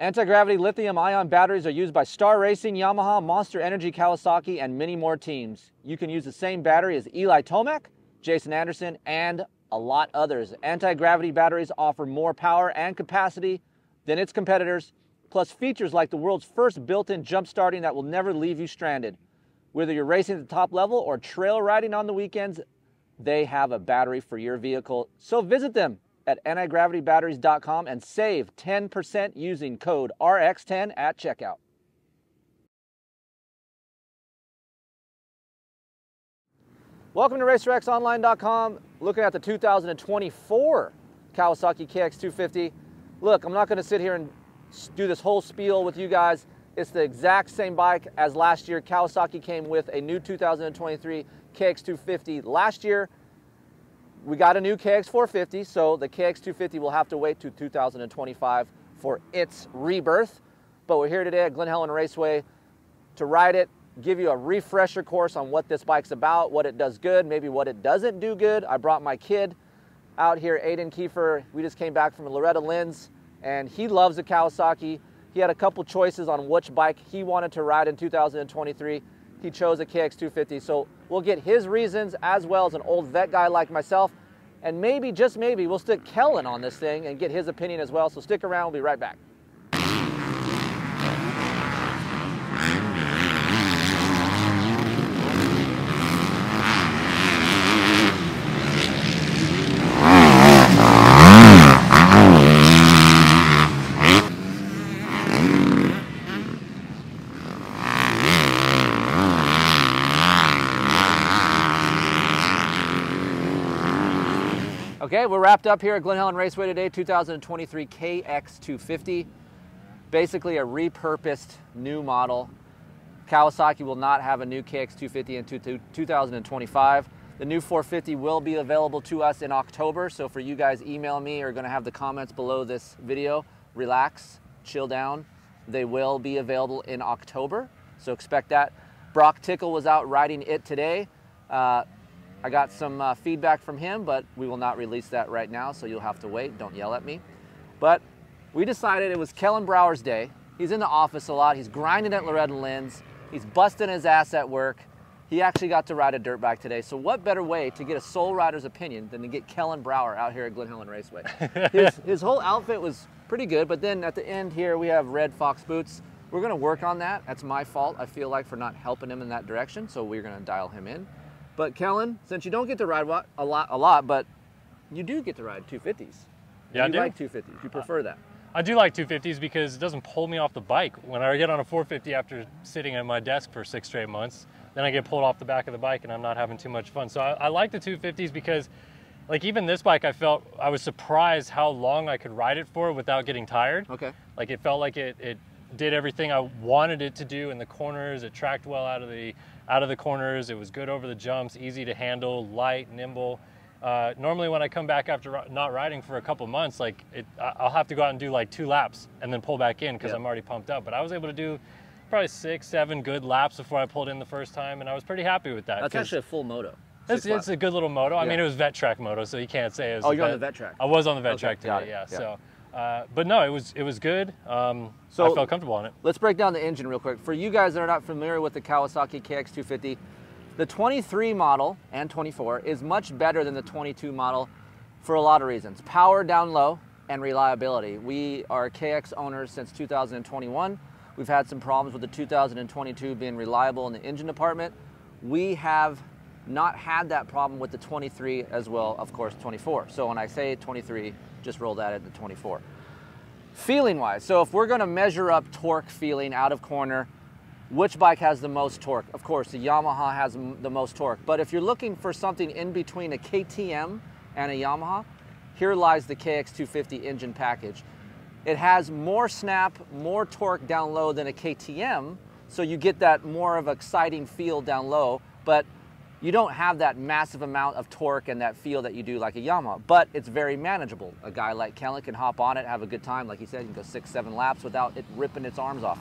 Antigravity Lithium-Ion Batteries are used by Star Racing Yamaha, Monster Energy Kawasaki, and many more teams. You can use the same battery as Eli Tomac, Jason Anderson, and a lot others. Antigravity batteries offer more power and capacity than its competitors, plus features like the world's first built-in jump starting that will never leave you stranded. Whether you're racing at the top level or trail riding on the weekends, they have a battery for your vehicle. So visit them at antigravitybatteries.com and save 10% using code RX10 at checkout. Welcome to RacerXOnline.com. Looking at the 2024 Kawasaki KX 250. Look, I'm not going to sit here and do this whole spiel with you guys. It's the exact same bike as last year. Kawasaki came with a new 2023 KX 250 last year. We got a new KX 450, so the KX 250 will have to wait to 2025 for its rebirth. But we're here today at Glen Helen Raceway to ride it, give you a refresher course on what this bike's about, what it does good, maybe what it doesn't do good. I brought my kid out here, Aden Keefer. We just came back from Loretta Lynn's, and he loves the Kawasaki. He had a couple choices on which bike he wanted to ride in 2023. He chose a KX 250, so we'll get his reasons as well as an old vet guy like myself, and maybe, just maybe, we'll stick Kellen on this thing and get his opinion as well, so stick around, we'll be right back. Okay, we're wrapped up here at Glen Helen Raceway today, 2023 KX 250. Basically a repurposed new model. Kawasaki will not have a new KX 250 in 2025. The new 450 will be available to us in October, so for you guys email me or going to have the comments below this video, relax, chill down. They will be available in October, so expect that. Brock Tickle was out riding it today. I got some feedback from him, but we will not release that right now, so you'll have to wait. Don't yell at me. But we decided it was Kellen Brauer's day. He's in the office a lot. He's grinding at Loretta Lynn's. He's busting his ass at work. He actually got to ride a dirt bike today. So what better way to get a soul rider's opinion than to get Kellen Brauer out here at Glen Helen Raceway? His whole outfit was pretty good, but then at the end here we have red Fox boots. We're going to work on that. That's my fault, I feel like, for not helping him in that direction, so we're going to dial him in. But Kellen, since you don't get to ride a lot, but you do get to ride 250s. Yeah, I do. You like 250s. You prefer that. I do like 250s because it doesn't pull me off the bike. When I get on a 450 after sitting at my desk for 6 straight months, then I get pulled off the back of the bike and I'm not having too much fun. So I like the 250s because, like, even this bike, I was surprised how long I could ride it for without getting tired. Okay. Like, it felt like it did everything I wanted it to do in the corners. It tracked well out of the corners. It was good over the jumps, easy to handle, light, nimble. Normally when I come back after not riding for a couple months, I'll have to go out and do like 2 laps and then pull back in because I'm already pumped up. But I was able to do probably 6, 7 good laps before I pulled in the first time, and I was pretty happy with that. That's actually a full moto. It's a good little moto. Yeah. I mean, it was vet track moto, so you can't say it was. Oh, you're on the vet track. I was on the vet okay, track today, yeah. Yeah. So, but no, it was good. So I felt comfortable on it. Let's break down the engine real quick. For you guys that are not familiar with the Kawasaki KX 250, the 23 model and 24 is much better than the 22 model for a lot of reasons. Power down low and reliability. We are KX owners since 2021. We've had some problems with the 2022 being reliable in the engine department. We have not had that problem with the 23 as well, of course, 24. So when I say 23, just roll that into 24. Feeling wise, so if we're gonna measure up torque feeling out of corner, which bike has the most torque? Of course, the Yamaha has the most torque. But if you're looking for something in between a KTM and a Yamaha, here lies the KX 250 engine package. It has more snap, more torque down low than a KTM, so you get that more of an exciting feel down low, but you don't have that massive amount of torque and that feel that you do like a Yamaha, but it's very manageable. A guy like Kellen can hop on it, have a good time. Like he said, he can go 6, 7 laps without it ripping its arms off.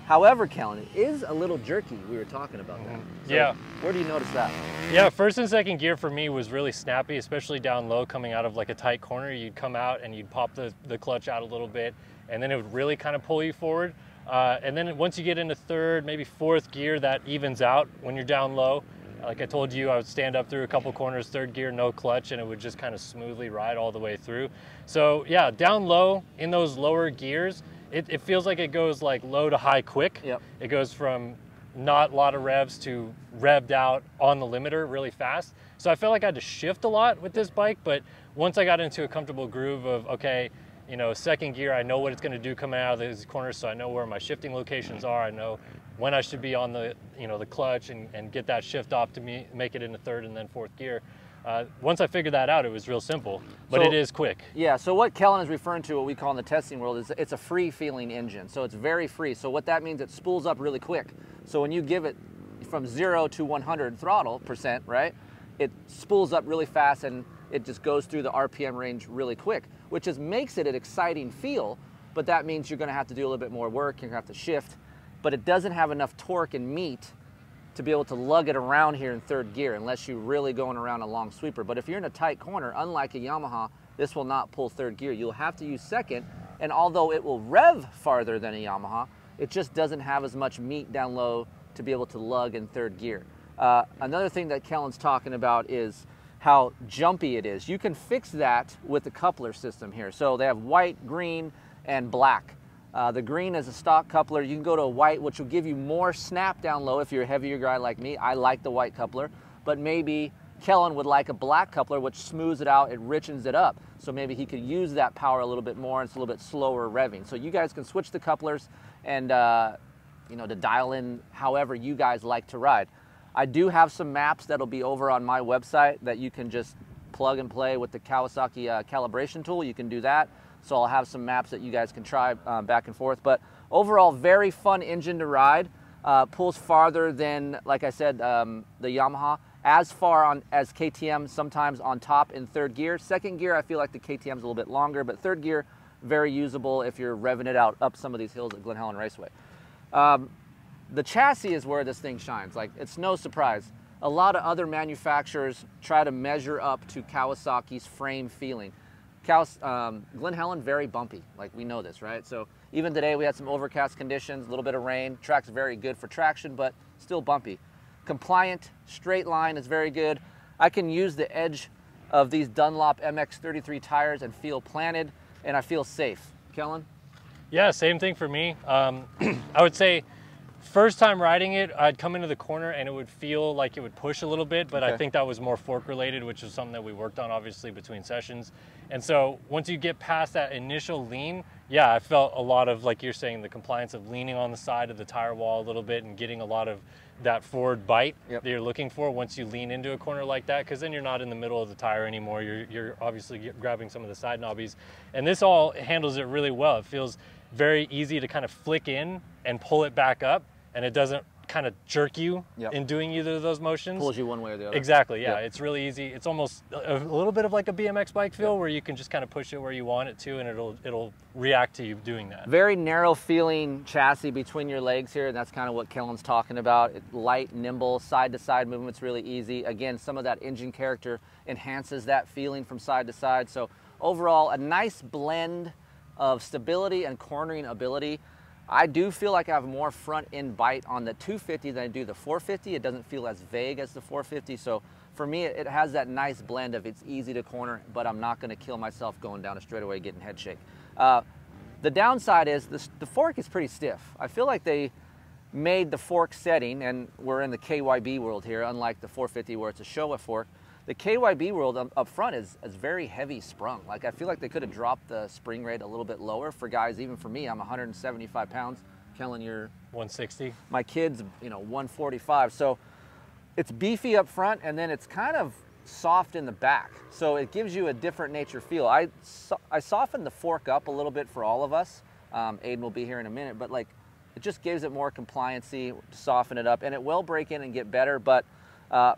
However, Kellen, it is a little jerky. We were talking about that. So yeah. Where do you notice that? Yeah, first and second gear for me was really snappy, especially down low coming out of like a tight corner. You'd come out and you'd pop the clutch out a little bit, and then it would really kind of pull you forward. And then once you get into third, maybe fourth gear, that evens out when you're down low. Like I told you, I would stand up through a couple corners, third gear, no clutch, and it would just kind of smoothly ride all the way through. So yeah, down low in those lower gears, it feels like it goes like low to high quick. Yep. It goes from not a lot of revs to revved out on the limiter really fast. So I felt like I had to shift a lot with this bike, but once I got into a comfortable groove of, okay, you know, second gear, I know what it's going to do coming out of these corners, so I know where my shifting locations are. I know when I should be on the, you know, the clutch and get that shift off to make it into third and then fourth gear. Once I figured that out, it was real simple, but it is quick. Yeah, so what Kellen is referring to, what we call in the testing world, is it's a free-feeling engine. So it's very free. So what that means, it spools up really quick. So when you give it from 0 to 100 throttle percent, right, it spools up really fast and it just goes through the RPM range really quick, which just makes it an exciting feel, but that means you're going to have to do a little bit more work, you're going to have to shift, but it doesn't have enough torque and meat to be able to lug it around here in third gear unless you're really going around a long sweeper. But if you're in a tight corner, unlike a Yamaha, this will not pull third gear. You'll have to use second, and although it will rev farther than a Yamaha, it just doesn't have as much meat down low to be able to lug in third gear. Another thing that Kellen's talking about is how jumpy it is. You can fix that with the coupler system here. So they have white, green, and black. The green is a stock coupler. You can go to a white, which will give you more snap down low if you're a heavier guy like me. I like the white coupler, but maybe Kellen would like a black coupler, which smooths it out, it richens it up. So maybe he could use that power a little bit more, and it's a little bit slower revving. So you guys can switch the couplers and you know, to dial in however you guys like to ride. I do have some maps that'll be over on my website that you can just plug and play with the Kawasaki calibration tool. You can do that. So I'll have some maps that you guys can try back and forth. But overall, very fun engine to ride. Pulls farther than, like I said, the Yamaha. As far on as KTM, sometimes on top in third gear. Second gear, I feel like the KTM's a little bit longer, but third gear, very usable if you're revving it out up some of these hills at Glen Helen Raceway. The chassis is where this thing shines. Like, it's no surprise. A lot of other manufacturers try to measure up to Kawasaki's frame feeling. Glen Helen, very bumpy. Like, we know this, right? So even today we had some overcast conditions, a little bit of rain. Track's very good for traction, but still bumpy. Compliant, straight line is very good. I can use the edge of these Dunlop MX-33 tires and feel planted, and I feel safe. Kellen? Yeah, same thing for me. I would say first time riding it, I'd come into the corner and it would feel like it would push a little bit, but okay. I think that was more fork related, which is something that we worked on obviously between sessions. And so once you get past that initial lean, yeah, I felt a lot of, like you're saying, the compliance of leaning on the side of the tire wall a little bit and getting a lot of that forward bite that you're looking for once you lean into a corner like that, because then you're not in the middle of the tire anymore. You're obviously grabbing some of the side knobbies. And this all handles it really well. It feels very easy to kind of flick in and pull it back up, and it doesn't kind of jerk you in doing either of those motions. Pulls you one way or the other. Exactly, yeah. It's really easy. It's almost a little bit of like a BMX bike feel where you can just kind of push it where you want it to, and it'll react to you doing that. Very narrow feeling chassis between your legs here, and that's kind of what Kellen's talking about. Light, nimble, side-to-side movement's really easy. Again, some of that engine character enhances that feeling from side to side. So overall, a nice blend of stability and cornering ability. I do feel like I have more front end bite on the 250 than I do the 450. It doesn't feel as vague as the 450. So for me, it has that nice blend of it's easy to corner, but I'm not going to kill myself going down a straightaway getting head shake. The downside is the fork is pretty stiff. I feel like they made the fork setting, and we're in the KYB world here, unlike the 450 where it's a Showa fork. The KYB world up front is very heavy sprung. Like, I feel like they could have dropped the spring rate a little bit lower for guys. Even for me, I'm 175 pounds. Kellen, you're 160. My kid's 145. So it's beefy up front, and then it's kind of soft in the back. So it gives you a different nature feel. I softened the fork up a little bit for all of us. Aden will be here in a minute, but like, it just gives it more compliancy to soften it up, and it will break in and get better. But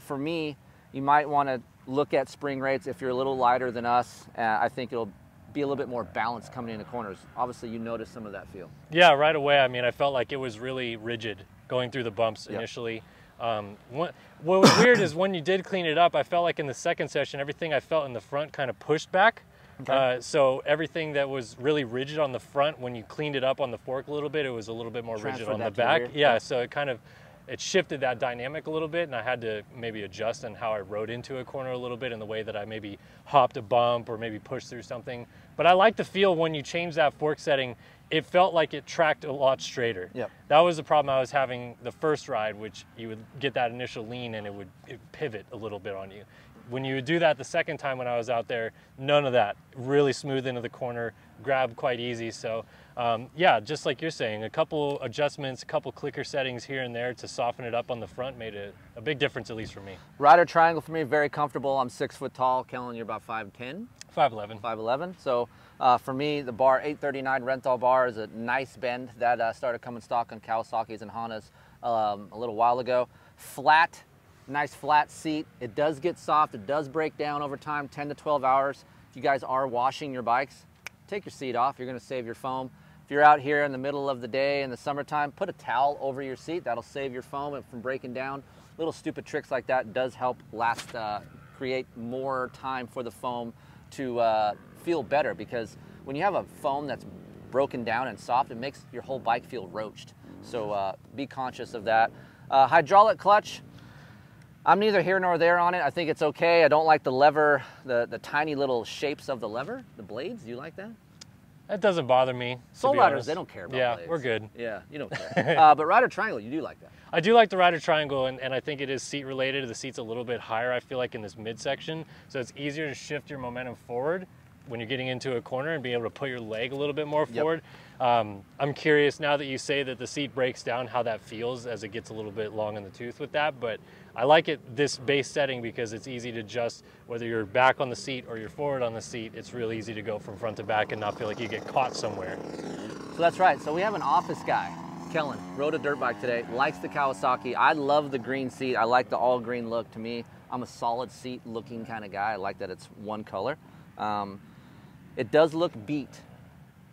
for me, you might want to look at spring rates if you're a little lighter than us. I think it'll be a little bit more balanced coming into corners. Obviously, you noticed some of that feel. Yeah, right away. I mean, I felt like it was really rigid going through the bumps initially. What was weird is when you did clean it up, I felt like in the second session, everything I felt in the front kind of pushed back. Okay. So everything that was really rigid on the front, when you cleaned it up on the fork a little bit, it was a little bit more rigid on the back. Yeah, so it shifted that dynamic a little bit, and I had to maybe adjust on how I rode into a corner a little bit, in the way that I maybe hopped a bump or maybe pushed through something. But I like the feel when you change that fork setting. It felt like it tracked a lot straighter. Yep. That was the problem I was having the first ride, which you would get that initial lean and it would pivot a little bit on you. When you would do that the second time when I was out there, none of that. Really smooth into the corner, grab quite easy. So yeah, just like you're saying, a couple adjustments, a couple clicker settings here and there to soften it up on the front made a big difference, at least for me. Rider triangle for me, very comfortable. I'm 6 foot tall. Kellen, you're about 5'10"? 5'11". 5'11". So for me, the bar 839 Renthal bar is a nice bend that started coming stock on Kawasaki's and Hondas a little while ago. Flat, nice flat seat. It does get soft. It does break down over time, 10 to 12 hours. If you guys are washing your bikes, take your seat off. You're going to save your foam. If you're out here in the middle of the day in the summertime, put a towel over your seat. That'll save your foam from breaking down. Little stupid tricks like that does help create more time for the foam to feel better, because when you have a foam that's broken down and soft, it makes your whole bike feel roached. So be conscious of that. Hydraulic clutch, I'm neither here nor there on it. I think it's okay. I don't like the lever, the tiny little shapes of the lever, the blades. Do you like that? That doesn't bother me. Soul Riders, they don't care about blades. Yeah, we're good. Yeah, you don't care. But Rider Triangle, you do like that. I do like the Rider Triangle, and I think it is seat related. The seat's a little bit higher, I feel like, in this midsection, so it's easier to shift your momentum forward when you're getting into a corner and being able to put your leg a little bit more forward. I'm curious, now that you say that the seat breaks down, how that feels as it gets a little bit long in the tooth with that. But I like it, this base setting, because it's easy to adjust whether you're back on the seat or you're forward on the seat. It's really easy to go from front to back and not feel like you get caught somewhere. So that's right. So we have an office guy. Kellen rode a dirt bike today, likes the Kawasaki. I love the green seat. I like the all green look. To me, I'm a solid seat looking kind of guy. I like that it's one color. It does look beat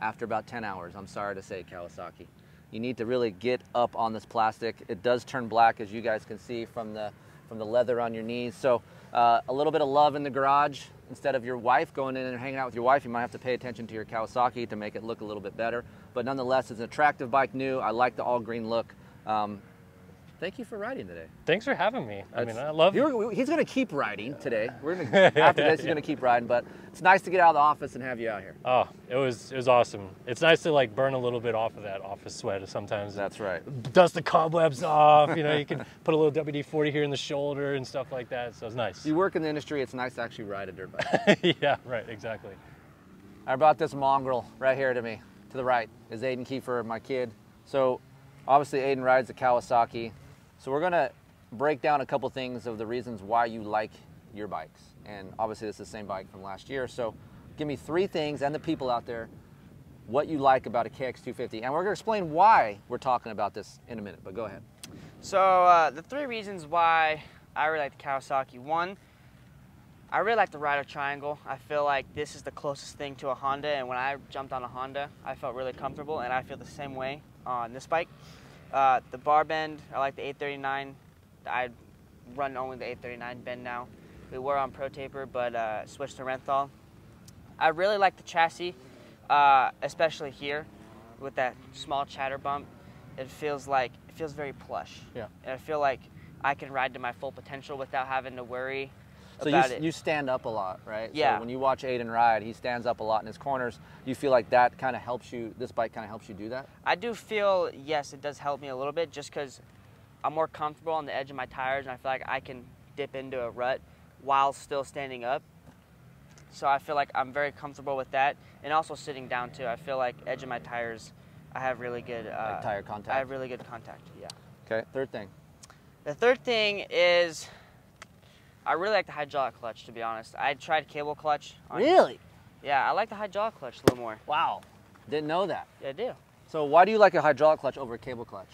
after about 10 hours, I'm sorry to say, Kawasaki. You need to really get up on this plastic. It does turn black, as you guys can see from the leather on your knees. So a little bit of love in the garage. Instead of your wife going in and hanging out with your wife, you might have to pay attention to your Kawasaki to make it look a little bit better. But nonetheless, it's an attractive bike new. I like the all green look. Thank you for riding today. Thanks for having me. I mean, I love you. He's going to keep riding today. We're going to, after this, he's going to keep riding. But it's nice to get out of the office and have you out here. Oh, it was awesome. It's nice to like burn a little bit off of that office sweat sometimes. That's right. Dust the cobwebs off. You know, you can put a little WD-40 here in the shoulder and stuff like that. So it's nice. You work in the industry. It's nice to actually ride a dirt bike. Yeah, right. Exactly. I brought this mongrel right here to me. To the right is Aden Keefer, my kid. So obviously Aden rides a Kawasaki. So we're going to break down a couple things of the reasons why you like your bikes. And obviously this is the same bike from last year. So give me 3 things, and the people out there, what you like about a KX250. And we're going to explain why we're talking about this in a minute, but go ahead. So the 3 reasons why I really like the Kawasaki. 1, I really like the Rider Triangle. I feel like this is the closest thing to a Honda, and when I jumped on a Honda, I felt really comfortable, and I feel the same way on this bike. The bar bend, I like the 839. I run only the 839 bend now. We were on Pro Taper, but switched to Renthal. I really like the chassis, especially here with that small chatter bump. It feels very plush. Yeah. And I feel like I can ride to my full potential without having to worry about it. You stand up a lot, right? Yeah. So when you watch Aden ride, he stands up a lot in his corners. Do you feel like that kind of helps you, this bike kind of helps you do that? I do feel, yes, it does help me a little bit, just because I'm more comfortable on the edge of my tires, and I feel like I can dip into a rut while still standing up. So I feel like I'm very comfortable with that. And also sitting down too. I feel like edge of my tires, I have really good like tire contact. I have really good contact, yeah. Okay, third thing. The third thing is I really like the hydraulic clutch, to be honest. I tried cable clutch. Really? Yeah, I like the hydraulic clutch a little more. Wow, didn't know that. Yeah, I do. So why do you like a hydraulic clutch over a cable clutch?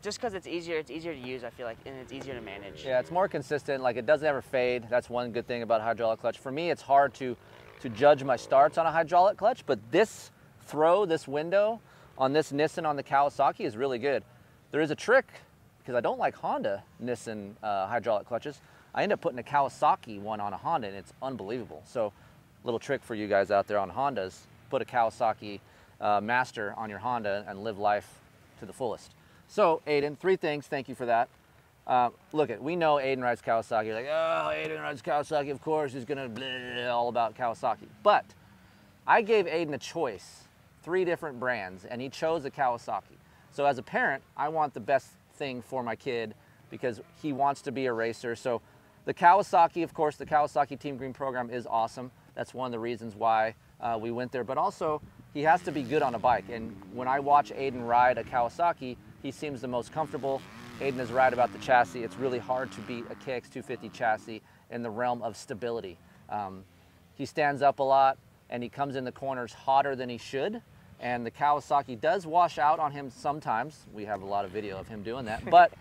Just because it's easier to use, I feel like, and it's easier to manage. Yeah, it's more consistent, like it doesn't ever fade. That's one good thing about hydraulic clutch. For me, it's hard to to judge my starts on a hydraulic clutch, but this throw, this window on this Nissan on the Kawasaki is really good. There is a trick, because I don't like Honda Nissan hydraulic clutches. I end up putting a Kawasaki one on a Honda, and it's unbelievable. So, little trick for you guys out there on Hondas, put a Kawasaki Master on your Honda and live life to the fullest. So, Aden, 3 things, thank you for that. Look, we know Aden rides Kawasaki. You're like, oh, Aden rides Kawasaki, of course, he's gonna blah, all about Kawasaki. But I gave Aden a choice, 3 different brands, and he chose a Kawasaki. So as a parent, I want the best thing for my kid because he wants to be a racer. So the Kawasaki, of course, the Kawasaki Team Green program is awesome. That's one of the reasons why we went there. But also, he has to be good on a bike. And when I watch Aden ride a Kawasaki, he seems the most comfortable. Aden is right about the chassis. It's really hard to beat a KX250 chassis in the realm of stability. He stands up a lot, and he comes in the corners hotter than he should. And the Kawasaki does wash out on him sometimes. We have a lot of video of him doing that. But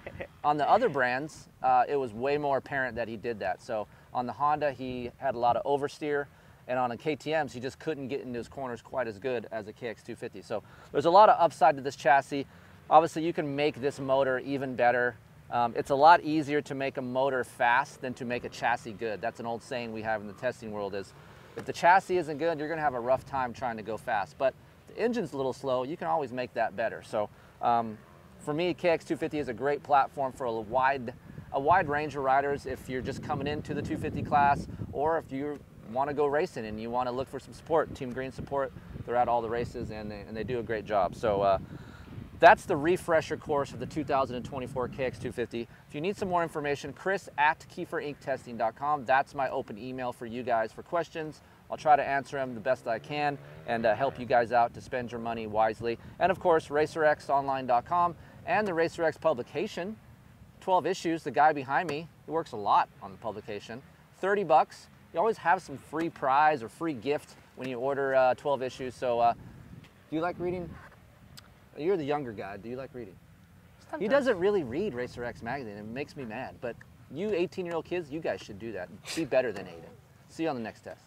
on the other brands, it was way more apparent that he did that. So on the Honda, he had a lot of oversteer. And on the KTMs, he just couldn't get into his corners quite as good as a KX250. So there's a lot of upside to this chassis. Obviously, you can make this motor even better. It's a lot easier to make a motor fast than to make a chassis good. That's an old saying we have in the testing world is, if the chassis isn't good, you're gonna have a rough time trying to go fast. But if the engine's a little slow, you can always make that better. So for me, KX250 is a great platform for a wide range of riders if you're just coming into the 250 class, or if you want to go racing and you want to look for some support, Team Green support. They're at all the races and they do a great job. So that's the refresher course of the 2024 KX250. If you need some more information, Kris@KeeferInkTesting.com. That's my open email for you guys for questions. I'll try to answer them the best I can and help you guys out to spend your money wisely. And of course, RacerXOnline.com and the RacerX publication. 12 issues. The guy behind me, he works a lot on the publication. $30. You always have some free prize or free gift when you order 12 issues. So do you like reading? You're the younger guy. Do you like reading? Sometimes. He doesn't really read Racer X magazine. It makes me mad. But you 18-year-old kids, you guys should do that. Be better than Aden. See you on the next test.